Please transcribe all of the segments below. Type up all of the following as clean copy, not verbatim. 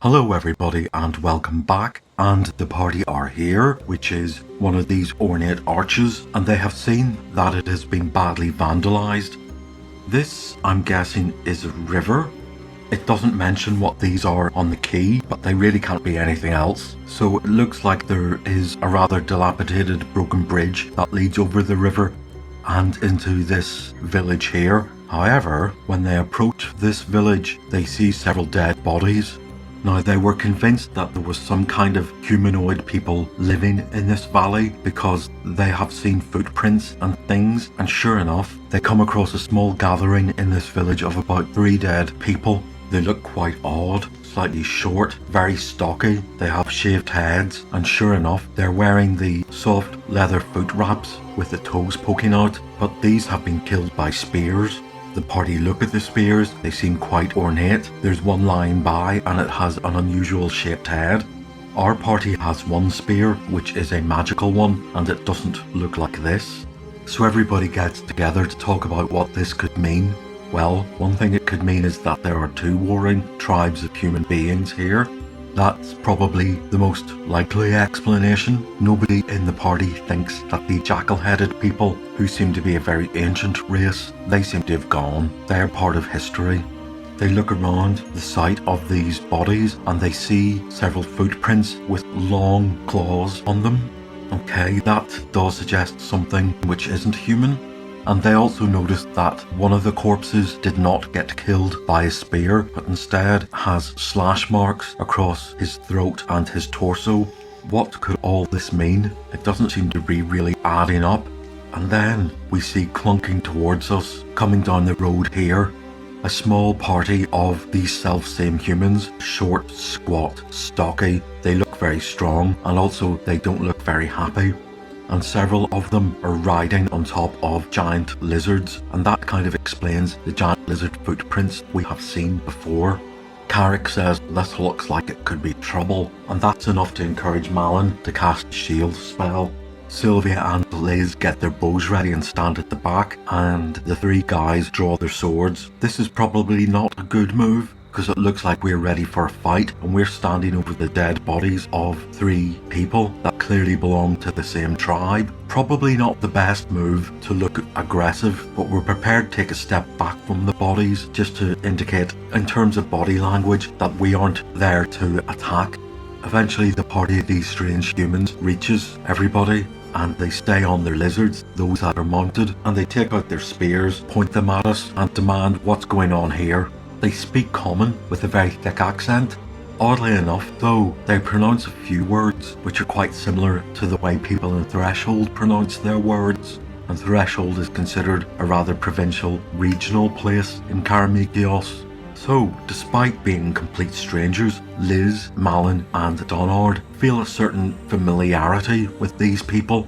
Hello everybody and welcome back, and the party are here, which is one of these ornate arches, and they have seen that it has been badly vandalized. This, I'm guessing, is a river. It doesn't mention what these are on the key, but they really can't be anything else. So it looks like there is a rather dilapidated broken bridge that leads over the river and into this village here. However, when they approach this village, they see several dead bodies. Now, they were convinced that there was some kind of humanoid people living in this valley because they have seen footprints and things, and sure enough, they come across a small gathering in this village of about 3 dead people. They look quite odd, slightly short, very stocky, they have shaved heads, and sure enough, they're wearing the soft leather foot wraps with the toes poking out, but these have been killed by spears. The party look at the spears, they seem quite ornate. There's one lying by and it has an unusual shaped head. Our party has one spear, which is a magical one, and it doesn't look like this. So everybody gets together to talk about what this could mean. Well, one thing it could mean is that there are 2 warring tribes of human beings here. That's probably the most likely explanation. Nobody in the party thinks that the jackal-headed people, who seem to be a very ancient race, they seem to have gone. They are part of history. They look around the site of these bodies and they see several footprints with long claws on them. Okay, that does suggest something which isn't human. And they also noticed that one of the corpses did not get killed by a spear, but instead has slash marks across his throat and his torso. What could all this mean? It doesn't seem to be really adding up. And then we see clunking towards us, coming down the road here, a small party of these self-same humans, short, squat, stocky. They look very strong, and also they don't look very happy. And several of them are riding on top of giant lizards, and that kind of explains the giant lizard footprints we have seen before. Carrick says this looks like it could be trouble, and that's enough to encourage Malin to cast shield spell. Sylvia and Liz get their bows ready and stand at the back, and the 3 guys draw their swords. This is probably not a good move, because it looks like we're ready for a fight and we're standing over the dead bodies of 3 people that clearly belong to the same tribe. Probably not the best move to look aggressive, but we're prepared to take a step back from the bodies just to indicate, in terms of body language, that we aren't there to attack. Eventually the party of these strange humans reaches everybody, and they stay on their lizards, those that are mounted, and they take out their spears, point them at us, and demand what's going on here. They speak common with a very thick accent. Oddly enough, though, they pronounce a few words which are quite similar to the way people in Threshold pronounce their words. And Threshold is considered a rather provincial, regional place in Karamekios. So, despite being complete strangers, Liz, Malin and Donard feel a certain familiarity with these people.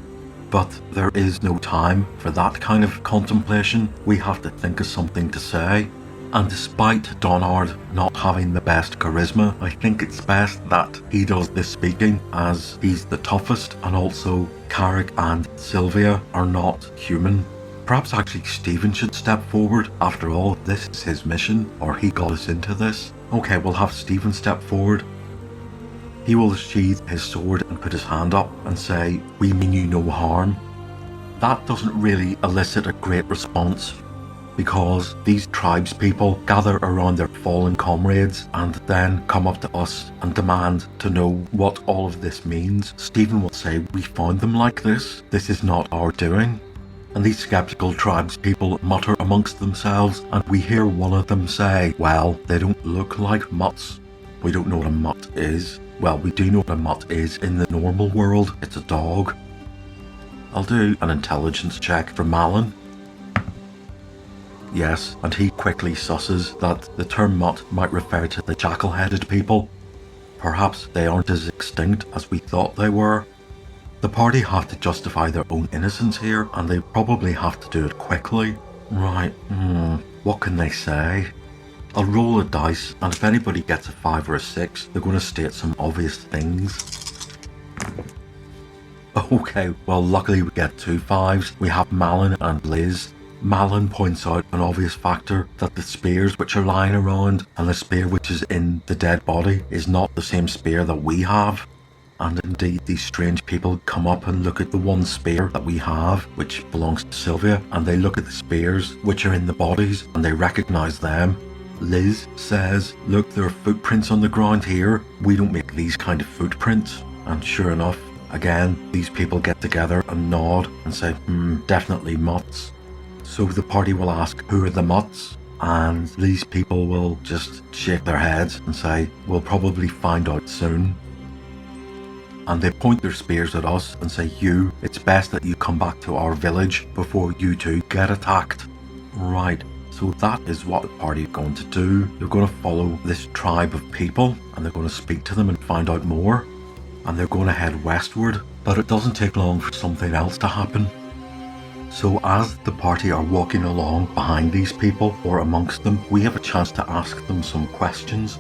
But there is no time for that kind of contemplation. We have to think of something to say. And despite Donard not having the best charisma, I think it's best that he does the speaking, as he's the toughest, and also Carrick and Sylvia are not human. Perhaps actually Stephen should step forward. After all, this is his mission, or he got us into this. Okay, we'll have Stephen step forward. He will sheathe his sword and put his hand up and say, "We mean you no harm." That doesn't really elicit a great response, because these tribespeople gather around their fallen comrades and then come up to us and demand to know what all of this means. Stephen will say, "We found them like this. This is not our doing." And these skeptical tribespeople mutter amongst themselves, and we hear one of them say, "Well, they don't look like mutts." We don't know what a mutt is. Well, we do know what a mutt is in the normal world. It's a dog. I'll do an intelligence check for Malin. Yes, and he quickly susses that the term mutt might refer to the jackal-headed people. Perhaps they aren't as extinct as we thought they were. The party have to justify their own innocence here, and they probably have to do it quickly. Right, what can they say? I'll roll a dice, and if anybody gets a 5 or a 6, they're going to state some obvious things. Okay, well luckily we get 2 5s. We have Malin and Liz. Malin points out an obvious factor that the spears which are lying around and the spear which is in the dead body is not the same spear that we have. And indeed, these strange people come up and look at the one spear that we have, which belongs to Sylvia, and they look at the spears which are in the bodies and they recognise them. Liz says, look, there are footprints on the ground here. We don't make these kind of footprints. And sure enough, again, these people get together and nod and say, definitely mutts. So the party will ask, who are the mutts? And these people will just shake their heads and say, we'll probably find out soon. And they point their spears at us and say, it's best that you come back to our village before you two get attacked. Right, so that is what the party are going to do. They're going to follow this tribe of people and they're going to speak to them and find out more. And they're going to head westward, but it doesn't take long for something else to happen. So as the party are walking along behind these people or amongst them, we have a chance to ask them some questions.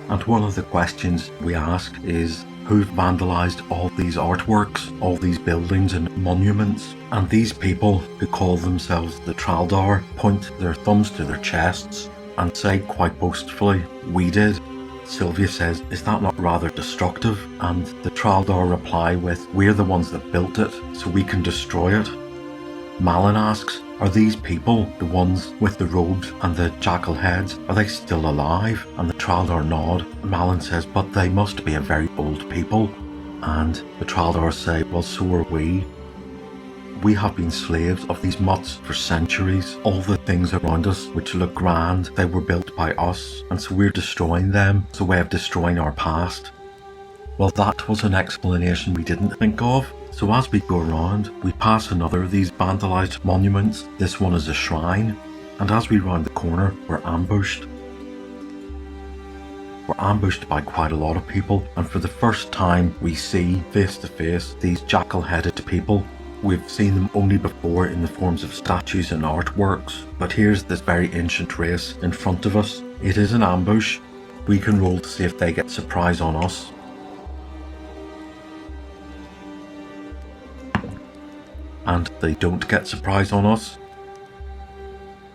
And one of the questions we ask is, who vandalised all these artworks, all these buildings and monuments? And these people, who call themselves the Traldar, point their thumbs to their chests and say quite boastfully, we did. Sylvia says, is that not rather destructive? And the Traldar reply with, we're the ones that built it, so we can destroy it. Malin asks, are these people, the ones with the robes and the jackal heads, are they still alive? And the Traldar nod. Malin says, but they must be a very old people. And the Traldar say, well, so are we. We have been slaves of these mutts for centuries. All the things around us which look grand, they were built by us, and so we're destroying them. It's a way of destroying our past. Well, that was an explanation we didn't think of. So as we go around, we pass another of these vandalised monuments. This one is a shrine, and as we round the corner, we're ambushed. We're ambushed by quite a lot of people, and for the first time we see face to face these jackal-headed people. We've seen them only before in the forms of statues and artworks, but here's this very ancient race in front of us. It is an ambush. We can roll to see if they get surprise on us. And they don't get surprise on us.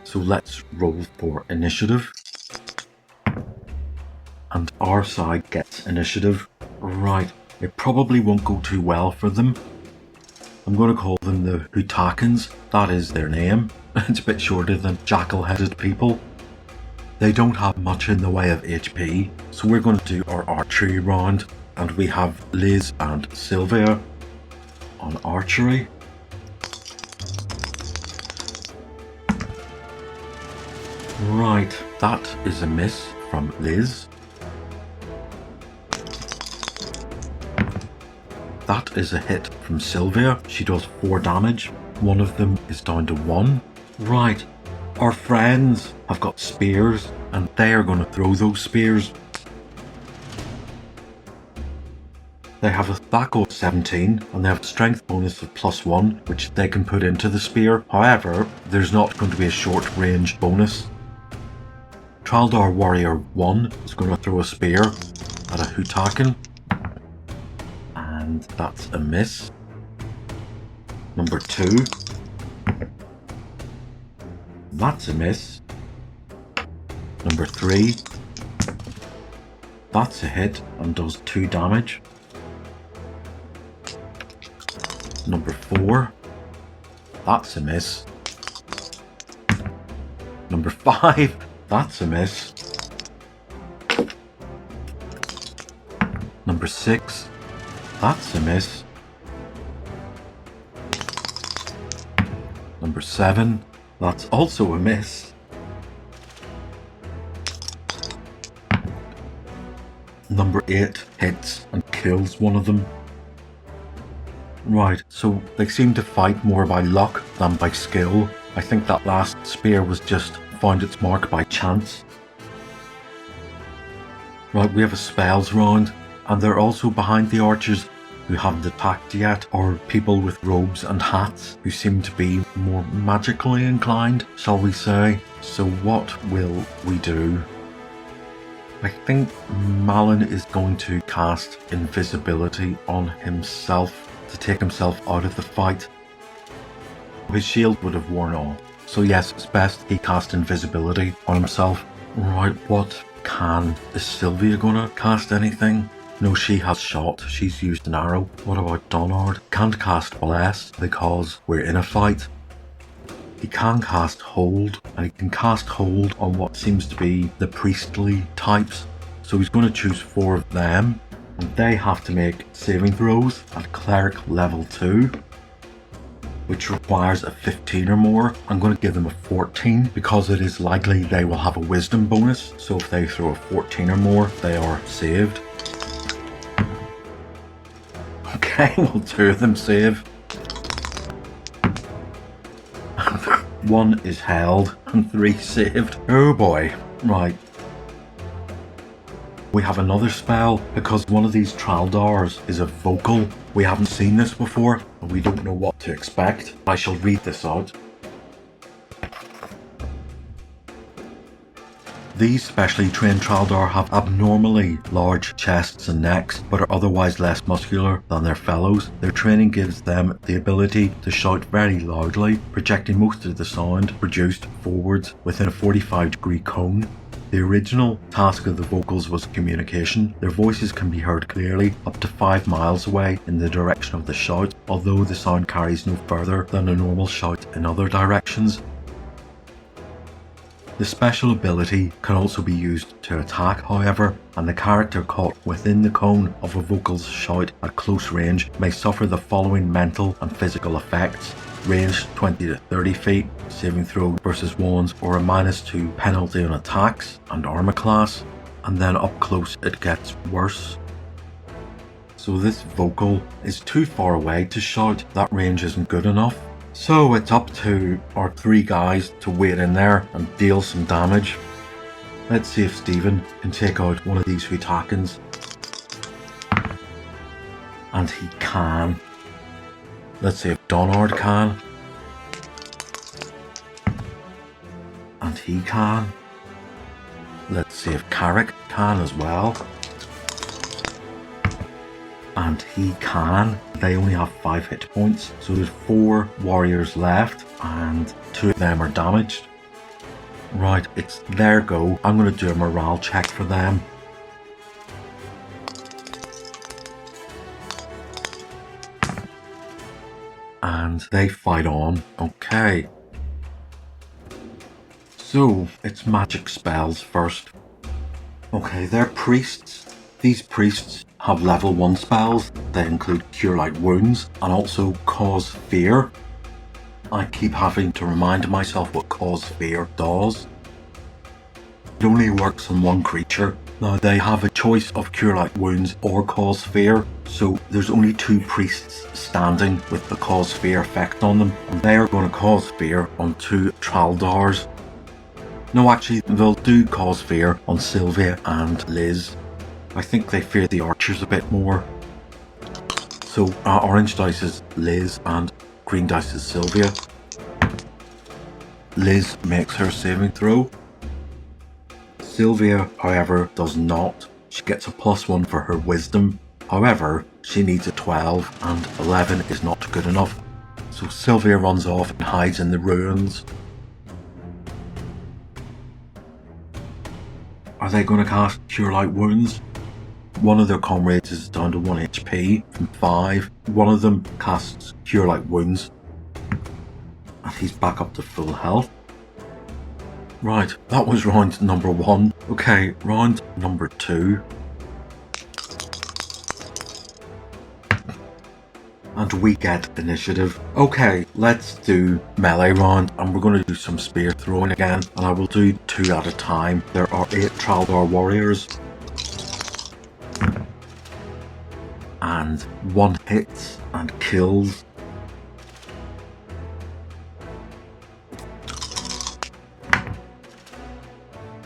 So let's roll for initiative. And our side gets initiative. Right, it probably won't go too well for them. I'm going to call them the Hutakans. That is their name. It's a bit shorter than jackal-headed people. They don't have much in the way of HP, so we're going to do our archery round. And we have Liz and Sylvia on archery. Right, that is a miss from Liz. That is a hit from Sylvia. She does 4 damage. One of them is down to 1. Right, our friends have got spears and they are going to throw those spears. They have a THAC of 17 and they have a strength bonus of +1, which they can put into the spear. However, there's not going to be a short range bonus. Traldar Warrior 1 is going to throw a spear at a Hutakan. And that's a miss. Number 2. That's a miss. Number 3. That's a hit and does 2 damage. Number 4. That's a miss. Number 5. That's a miss. Number 6. That's a miss. Number 7. That's also a miss. Number 8 hits and kills one of them. Right, so they seem to fight more by luck than by skill. I think that last spear was just found its mark by chance. Right, we have a spells round, and they're also behind the archers who haven't attacked yet, or people with robes and hats who seem to be more magically inclined, shall we say. So what will we do? I think Malin is going to cast invisibility on himself to take himself out of the fight. his shield would have worn off. So yes, it's best he cast invisibility on himself. Right, is Sylvia gonna cast anything? No, she has shot. She's used an arrow. What about Donard? Can't cast Bless because we're in a fight. He can cast Hold, and he can cast Hold on what seems to be the priestly types. So he's going to choose 4 of them, and they have to make saving throws at Cleric level 2, which requires a 15 or more. I'm going to give them a 14 because it is likely they will have a Wisdom bonus. So if they throw a 14 or more, they are saved. Okay, well, 2 of them save. 1 is held and 3 saved. Oh boy. Right. We have another spell because one of these Traldars is a vocal. We haven't seen this before and we don't know what to expect. I shall read this out. These specially trained Traldar have abnormally large chests and necks, but are otherwise less muscular than their fellows. Their training gives them the ability to shout very loudly, projecting most of the sound produced forwards within a 45-degree cone. The original task of the vocals was communication. Their voices can be heard clearly up to 5 miles away in the direction of the shout, although the sound carries no further than a normal shout in other directions. The special ability can also be used to attack, however, and the character caught within the cone of a vocal's shout at close range may suffer the following mental and physical effects. Range 20 to 30 feet, saving throw versus wands, or a -2 penalty on attacks and armor class, and then up close it gets worse. So this vocal is too far away to shout, that range isn't good enough. So it's up to our 3 guys to wait in there and deal some damage. Let's see if Stephen can take out one of these Hutakans. And he can. Let's see if Donard can. And he can. Let's see if Carrick can as well. And he can. They only have 5 hit points, so there's 4 warriors left and 2 of them are damaged. Right, it's their go. I'm going to do a morale check for them. And they fight on. Okay. So, it's magic spells first. Okay, they're priests. These priests have level 1 spells. They include Cure Light Wounds and also Cause Fear. I keep having to remind myself what Cause Fear does. It only works on 1 creature. Now they have a choice of Cure Light Wounds or Cause Fear, so there's only 2 priests standing with the Cause Fear effect on them, and they are going to cause fear on 2 Traldars. No, actually, they'll do Cause Fear on Sylvia and Liz. I think they fear the archers a bit more. So orange dice is Liz and green dice is Sylvia. Liz makes her saving throw. Sylvia, however, does not. She gets a +1 for her wisdom. However, she needs a 12 and 11 is not good enough. So Sylvia runs off and hides in the ruins. Are they going to cast Cure Light Wounds? One of their comrades is down to 1 HP from 5. One of them casts Cure Light Wounds. And he's back up to full health. Right, that was round number 1. Okay, round number 2. And we get initiative. Okay, let's do melee round, and we're going to do some spear throwing again, and I will do 2 at a time. There are 8 Traldar warriors. And 1 hits and kills.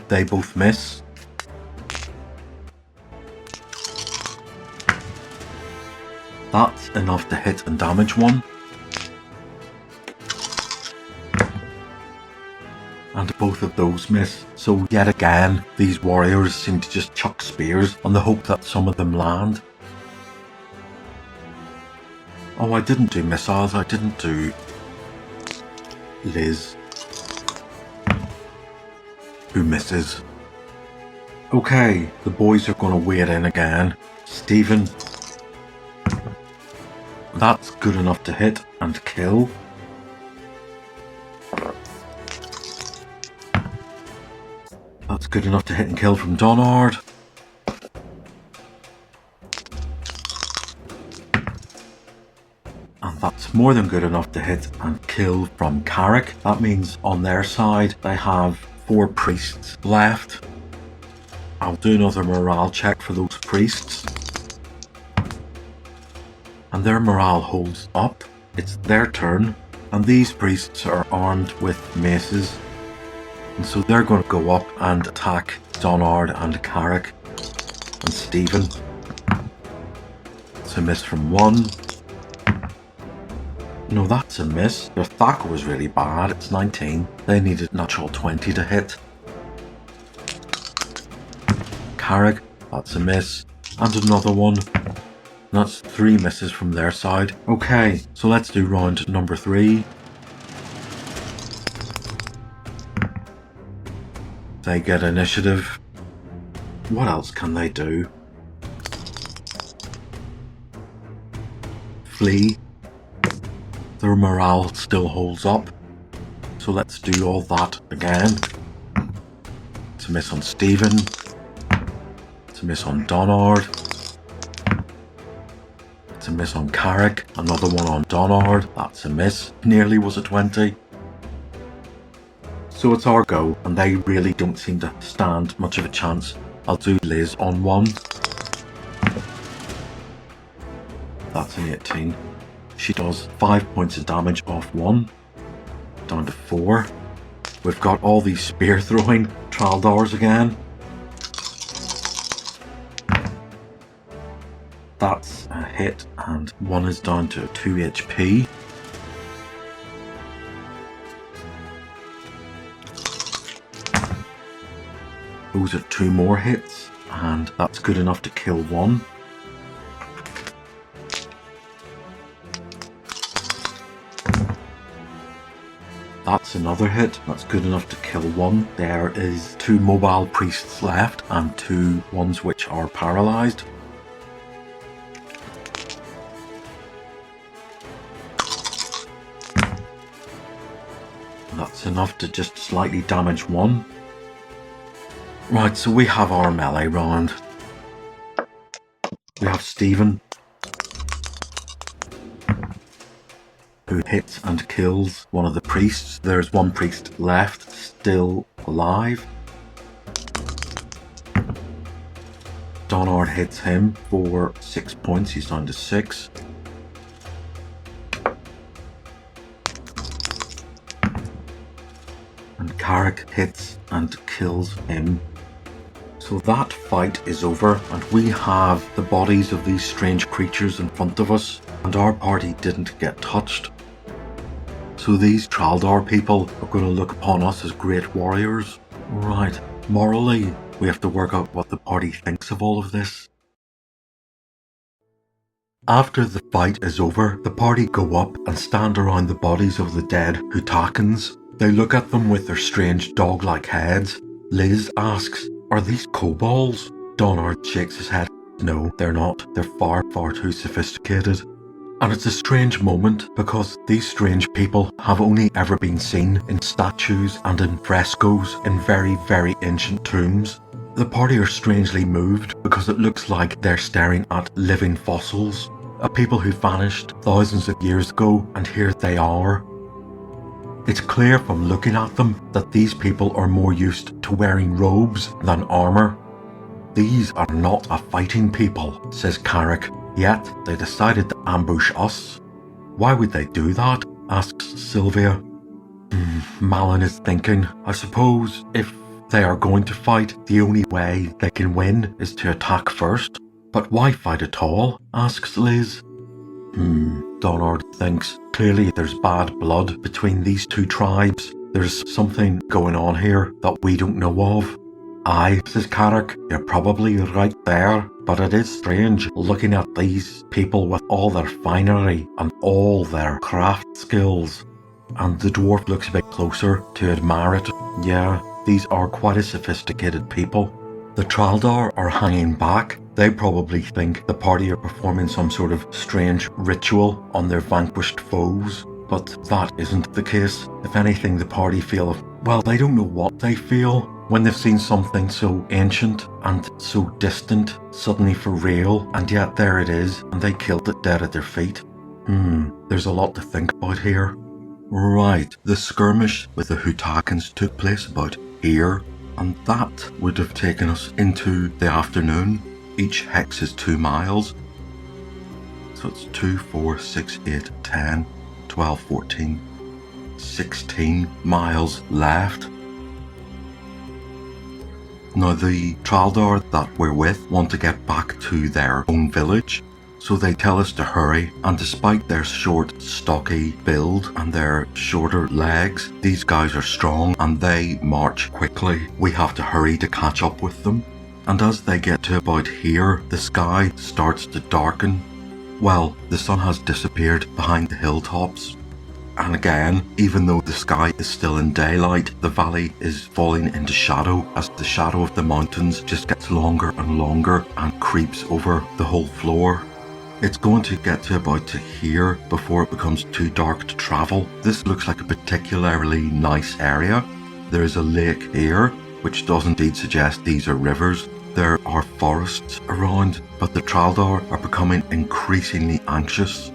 They both miss. That's enough to hit and damage 1. And both of those miss. So yet again, these warriors seem to just chuck spears on the hope that some of them land. Oh, I didn't do missiles, I didn't do... Liz, who misses. Okay, the boys are going to wade in again. Stephen. That's good enough to hit and kill. That's good enough to hit and kill from Donard. And that's more than good enough to hit and kill from Carrick. That means on their side they have 4 priests left. I'll do another morale check for those priests. And their morale holds up. It's their turn. And these priests are armed with maces. And so they're going to go up and attack Donard and Carrick and Stephen. It's a miss from 1. No, that's a miss. Their Thaco was really bad. It's 19. They needed natural 20 to hit. Carrick, that's a miss. And another one. That's 3 misses from their side. Okay, so let's do round number 3. They get initiative. What else can they do? Flee. Their morale still holds up. So let's do all that again. It's a miss on Stephen. It's a miss on Donard. It's a miss on Carrick. Another one on Donard. That's a miss. Nearly was a 20. So it's our go, and they really don't seem to stand much of a chance. I'll do Liz on 1. That's an 18. She does 5 points of damage off 1. Down to 4. We've got all these spear throwing Traldars again. That's a hit, and 1 is down to 2 HP. Those are 2 more hits, and that's good enough to kill 1. That's another hit. That's good enough to kill 1. There is 2 mobile priests left and 2 ones which are paralysed. That's enough to just slightly damage 1. Right, so we have our melee round. We have Stephen, who hits and kills one of the priests. There's 1 priest left, still alive. Donard hits him for 6 points, he's down to 6. And Carrick hits and kills him. So that fight is over, and we have the bodies of these strange creatures in front of us, and our party didn't get touched. So these Traldar people are going to look upon us as great warriors. Right, morally, we have to work out what the party thinks of all of this. After the fight is over, the party go up and stand around the bodies of the dead Hutakans. They look at them with their strange dog-like heads. Liz asks, "Are these kobolds?" Donard shakes his head. No, they're not. They're far, far too sophisticated. And it's a strange moment because these strange people have only ever been seen in statues and in frescoes in very, very ancient tombs. The party are strangely moved because it looks like they're staring at living fossils, a people who vanished thousands of years ago, and here they are. It's clear from looking at them that these people are more used to wearing robes than armour. "These are not a fighting people," says Carrick, "yet they decided to ambush us." "Why would they do that?" asks Sylvia. Malin is thinking, I suppose if they are going to fight, the only way they can win is to attack first. "But why fight at all?" asks Liz. Donard thinks, clearly there's bad blood between these 2 tribes. There's something going on here that we don't know of. "Aye," says Carrick, "you're probably right there, but it is strange looking at these people with all their finery and all their craft skills. and the dwarf looks a bit closer to admire it. Yeah, these are quite a sophisticated people. The Traldar are hanging back. They probably think the party are performing some sort of strange ritual on their vanquished foes, but that isn't the case. If anything, the party feel, well, they don't know what they feel when they've seen something so ancient and so distant suddenly for real, and yet there it is, and they killed it dead at their feet. There's a lot to think about here. Right, the skirmish with the Hutakans took place about here, and that would have taken us into the afternoon. Each hex is 2 miles. So it's 2, 4, 6, 8, 10, 12, 14, 16 miles left. Now the Traldar that we're with want to get back to their own village, so they tell us to hurry, and despite their short, stocky build and their shorter legs, these guys are strong and they march quickly. We have to hurry to catch up with them. And as they get to about here, the sky starts to darken. Well, the sun has disappeared behind the hilltops. And again, even though the sky is still in daylight, the valley is falling into shadow as the shadow of the mountains just gets longer and longer and creeps over the whole floor. It's going to get to about to here before it becomes too dark to travel. This looks like a particularly nice area. There is a lake here, which does indeed suggest these are rivers. There are forests around, but the Traldar are becoming increasingly anxious.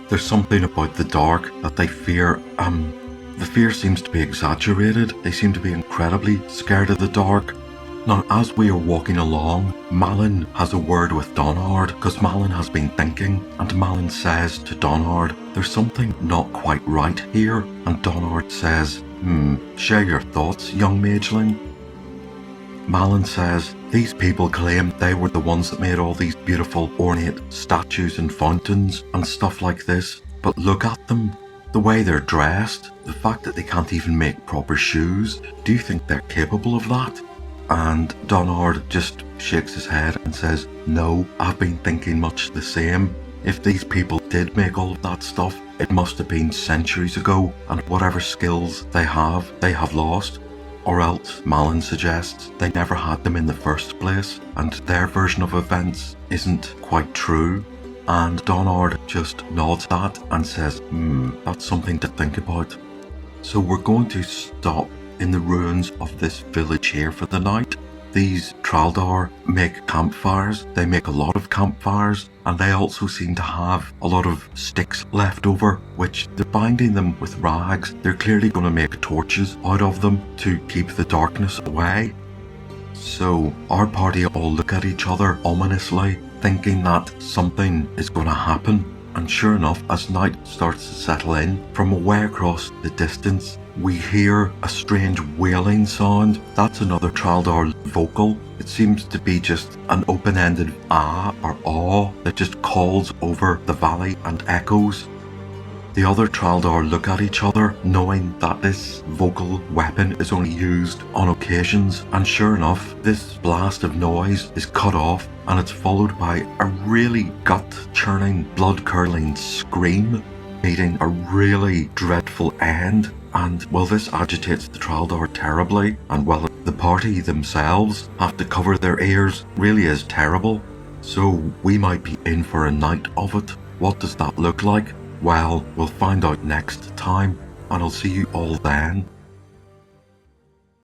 There's something about the dark that they fear. The fear seems to be exaggerated. They seem to be incredibly scared of the dark. Now, as we are walking along, Malin has a word with Donard, because Malin has been thinking, and Malin says to Donard, there's something not quite right here, and Donard says, share your thoughts, young mageling. Malin says, these people claim they were the ones that made all these beautiful ornate statues and fountains and stuff like this, but look at them. The way they're dressed, the fact that they can't even make proper shoes, do you think they're capable of that? And Donard just shakes his head and says, no, I've been thinking much the same. If these people did make all of that stuff, it must have been centuries ago, and whatever skills they have lost. Or else, Malin suggests, they never had them in the first place, and their version of events isn't quite true. And Donard just nods that and says, that's something to think about. So we're going to stop in the ruins of this village here for the night. These Traldar make campfires. They make a lot of campfires, and they also seem to have a lot of sticks left over, which they're binding them with rags. They're clearly going to make torches out of them to keep the darkness away. So our party all look at each other ominously, thinking that something is going to happen. And sure enough, as night starts to settle in, from away across the distance, we hear a strange wailing sound. That's another Traldar vocal. It seems to be just an open-ended ah or aw that just calls over the valley and echoes. The other Traldar look at each other, knowing that this vocal weapon is only used on occasions, and sure enough, this blast of noise is cut off, and it's followed by a really gut-churning, blood-curdling scream, meeting a really dreadful end. And well, this agitates the Traldar terribly, and well, the party themselves have to cover their ears really is terrible. So we might be in for a night of it. What does that look like? Well, we'll find out next time, and I'll see you all then.